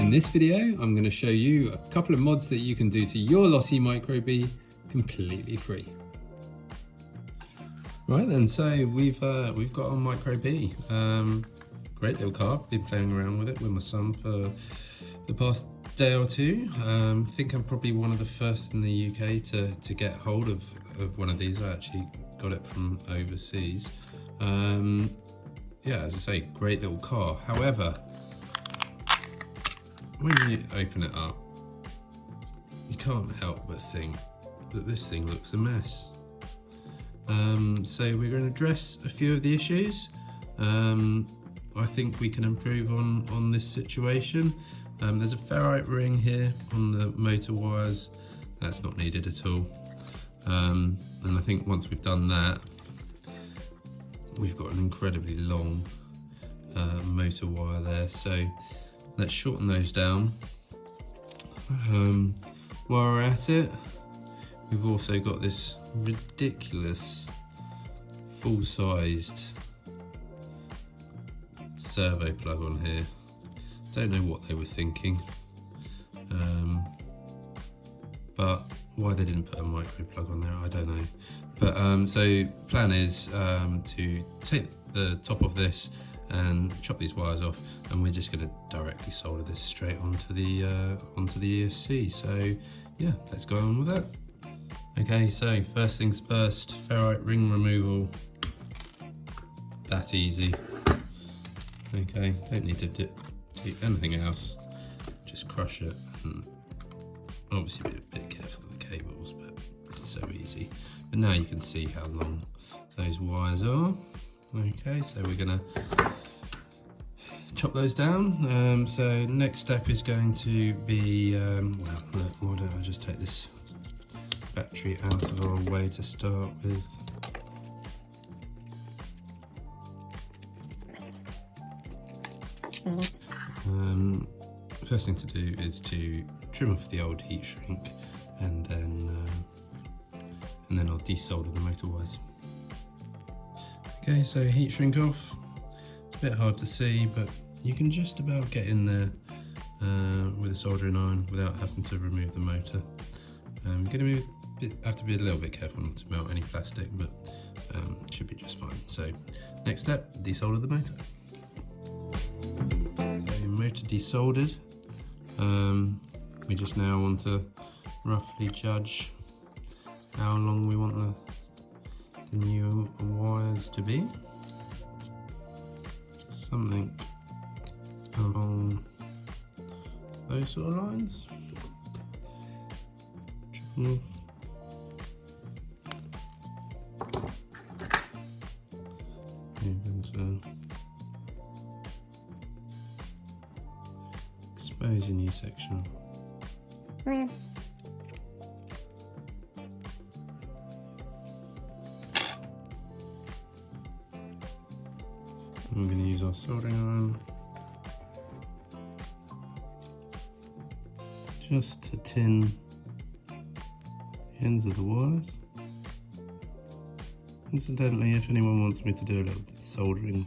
In this video, I'm going to show you a couple of mods that you can do to your Losi Micro B completely free. Right then, so we've got our Micro B. Great little car. Been playing around with it with my son for the past day or two. I think I'm probably one of the first in the UK to get hold of one of these. I actually got it from overseas. Yeah, as I say, great little car. However, when you open it up, you can't help but think that this thing looks a mess. So we're going to address a few of the issues. I think we can improve on this situation. There's a ferrite ring here on the motor wires. That's not needed at all. And I think once we've done that, we've got an incredibly long motor wire there. So let's shorten those down. While we're at it, we've also got this ridiculous full-sized servo plug on here. Don't know what they were thinking, but why they didn't put a micro plug on there, I don't know. But so plan is to take the top of this and chop these wires off, and we're just going to directly solder this straight onto the ESC. So yeah, let's go on with that. Okay, so first things first, ferrite ring removal. That easy. Okay, don't need to do anything else. Just crush it, and obviously be a bit careful with the cables, but it's so easy. But now you can see how long those wires are. Okay, so we're gonna chop those down. So next step is going to be, well, look, why don't I just take this battery out of our way to start with. First thing to do is to trim off the old heat shrink, and then I'll desolder the motor wires. Okay, so heat shrink off. It's a bit hard to see, but you can just about get in there with a soldering iron without having to remove the motor. You're going to have to be a little bit careful not to melt any plastic, but it should be just fine. So next step, desolder the motor. So your motor desoldered. We just now want to roughly judge how long we want the new wires to be. Something along those sort of lines. Move into expose a new section. I'm going to use our soldering iron just to tin the ends of the wires. Incidentally, if anyone wants me to do a little soldering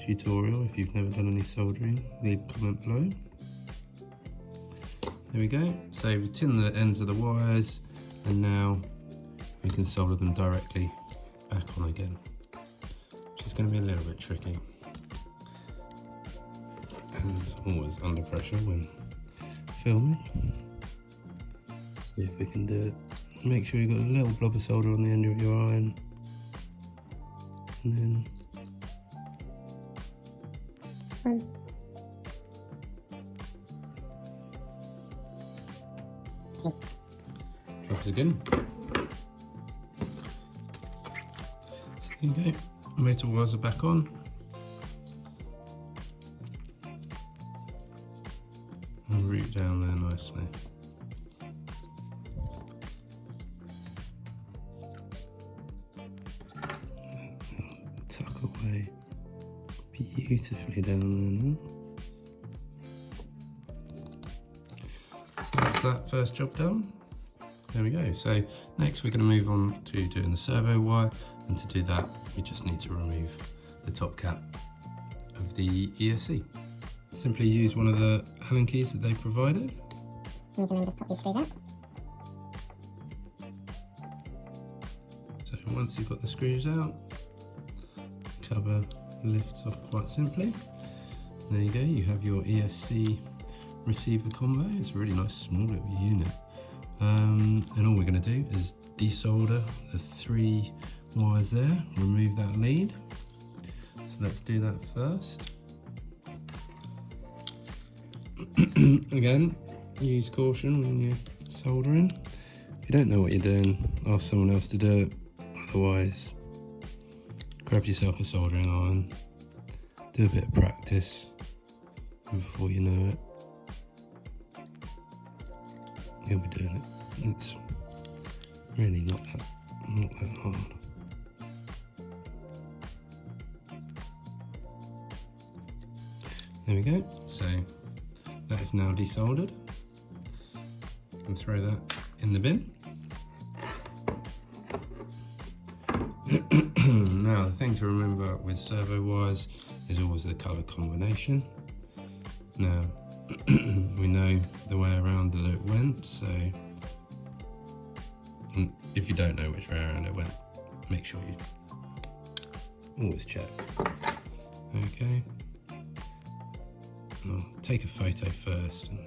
tutorial, if you've never done any soldering, leave a comment below. There we go. So we tin the ends of the wires, and now we can solder them directly back on again, which is going to be a little bit tricky and always under pressure when filming. See if we can do it. Make sure you've got a little blob of solder on the end of your iron, and then drop it again. So there you go, motor wires are back on. And root down there nicely. Tuck away beautifully down there now. So that's that first job done. There we go. So next we're going to move on to doing the servo wire, and to do that we just need to remove the top cap of the ESC. simply use one of the Allen keys that they provided. And you can then just pop these screws out. So once you've got the screws out, cover lifts off quite simply. There you go, you have your ESC receiver combo. It's a really nice small little unit. And all we're going to do is desolder the 3 wires there, remove that lead. So let's do that first. Again, use caution when you're soldering. If you don't know what you're doing, ask someone else to do it. Otherwise, grab yourself a soldering iron, do a bit of practice, and before you know it, you'll be doing it. It's really not that hard. There we go. So that is now desoldered. You can throw that in the bin. Now, the thing to remember with servo wires is always the colour combination. Now, we know the way around that it went, so if you don't know which way around it went, make sure you always check. Okay. I'll take a photo first and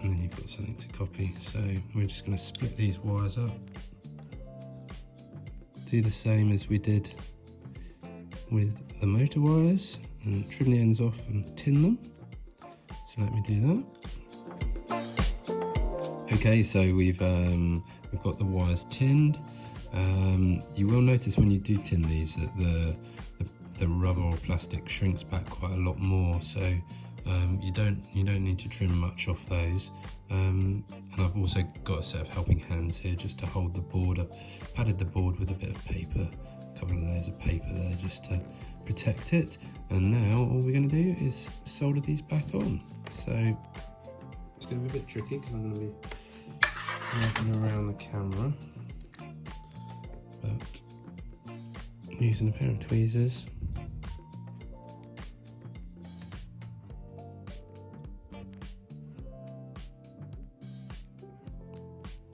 then you've got something to copy. So we're just going to split these wires up. Do the same as we did with the motor wires and trim the ends off and tin them. So let me do that. Okay, so we've got the wires tinned. You will notice when you do tin these that the rubber or plastic shrinks back quite a lot more, so you don't need to trim much off those. And I've also got a set of helping hands here just to hold the board. I've padded the board with a bit of paper, a couple of layers of paper there just to protect it. And now all we're going to do is solder these back on. So it's going to be a bit tricky because I'm going to be working around the camera, but using a pair of tweezers.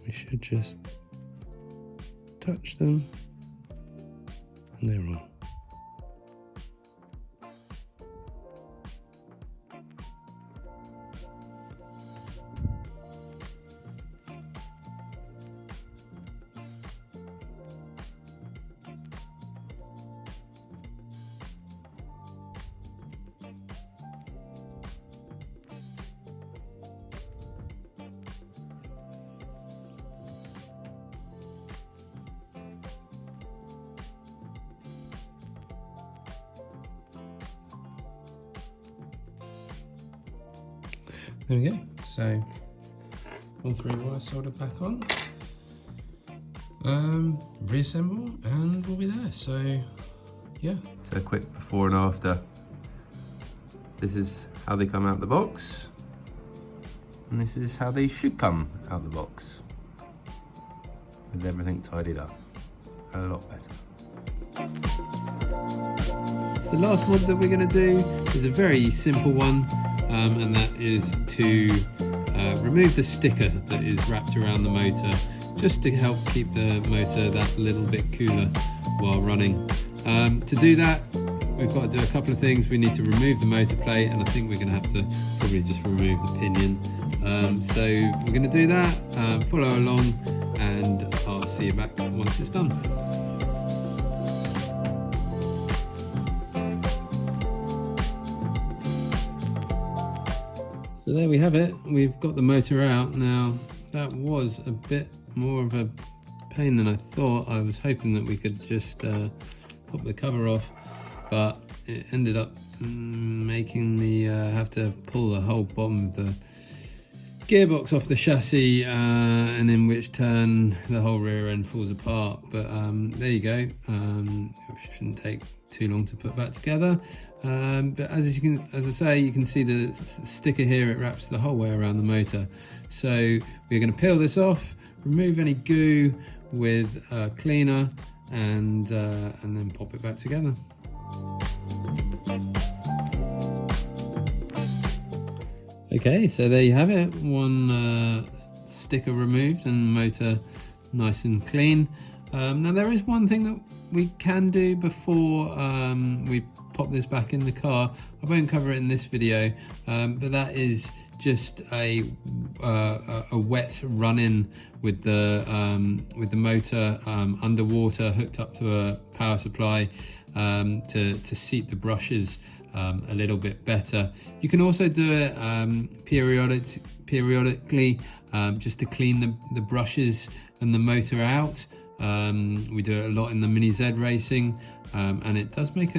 We should just touch them and they're on. There we go, so all 3 wires soldered back on. Reassemble and we'll be there, so yeah. So a quick before and after. This is how they come out the box, and this is how they should come out the box, with everything tidied up. A lot better. So the last mod that we're going to do is a very simple one. And that is to remove the sticker that is wrapped around the motor, just to help keep the motor that little bit cooler while running. To do that, we've got to do a couple of things. We need to remove the motor plate, and I think we're going to have to probably just remove the pinion. So we're going to do that, follow along, and I'll see you back once it's done. So there we have it, we've got the motor out. Now that was a bit more of a pain than I thought. I was hoping that we could just pop the cover off, but it ended up making me have to pull the whole bottom of the gearbox off the chassis, and in which turn the whole rear end falls apart. But there you go, it shouldn't take too long to put back together. But as I say, you can see the sticker here. It wraps the whole way around the motor. So we're going to peel this off, remove any goo with a cleaner, and then pop it back together. Okay, so there you have it. One sticker removed and motor nice and clean. Now there is one thing that we can do before we pop this back in the car. I won't cover it in this video, but that is just a wet run-in with the motor underwater, hooked up to a power supply to seat the brushes a little bit better. You can also do it periodically just to clean the brushes and the motor out. We do it a lot in the MiniZRacing, and it does make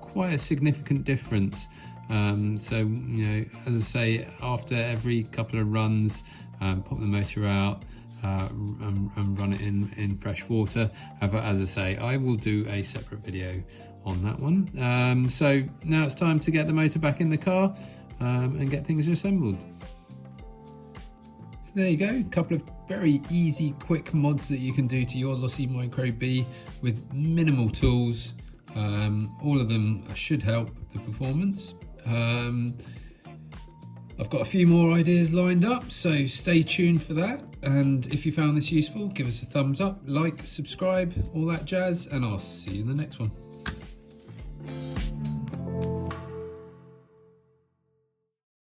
quite a significant difference. So, you know, as I say, after every couple of runs, pop the motor out and run it in fresh water. However, as I say, I will do a separate video on that one. So now it's time to get the motor back in the car and get things assembled. So there you go, a couple of very easy, quick mods that you can do to your Losi Micro B with minimal tools. All of them should help the performance. I've got a few more ideas lined up, so stay tuned for that. And if you found this useful, give us a thumbs up, like, subscribe, all that jazz, and I'll see you in the next one.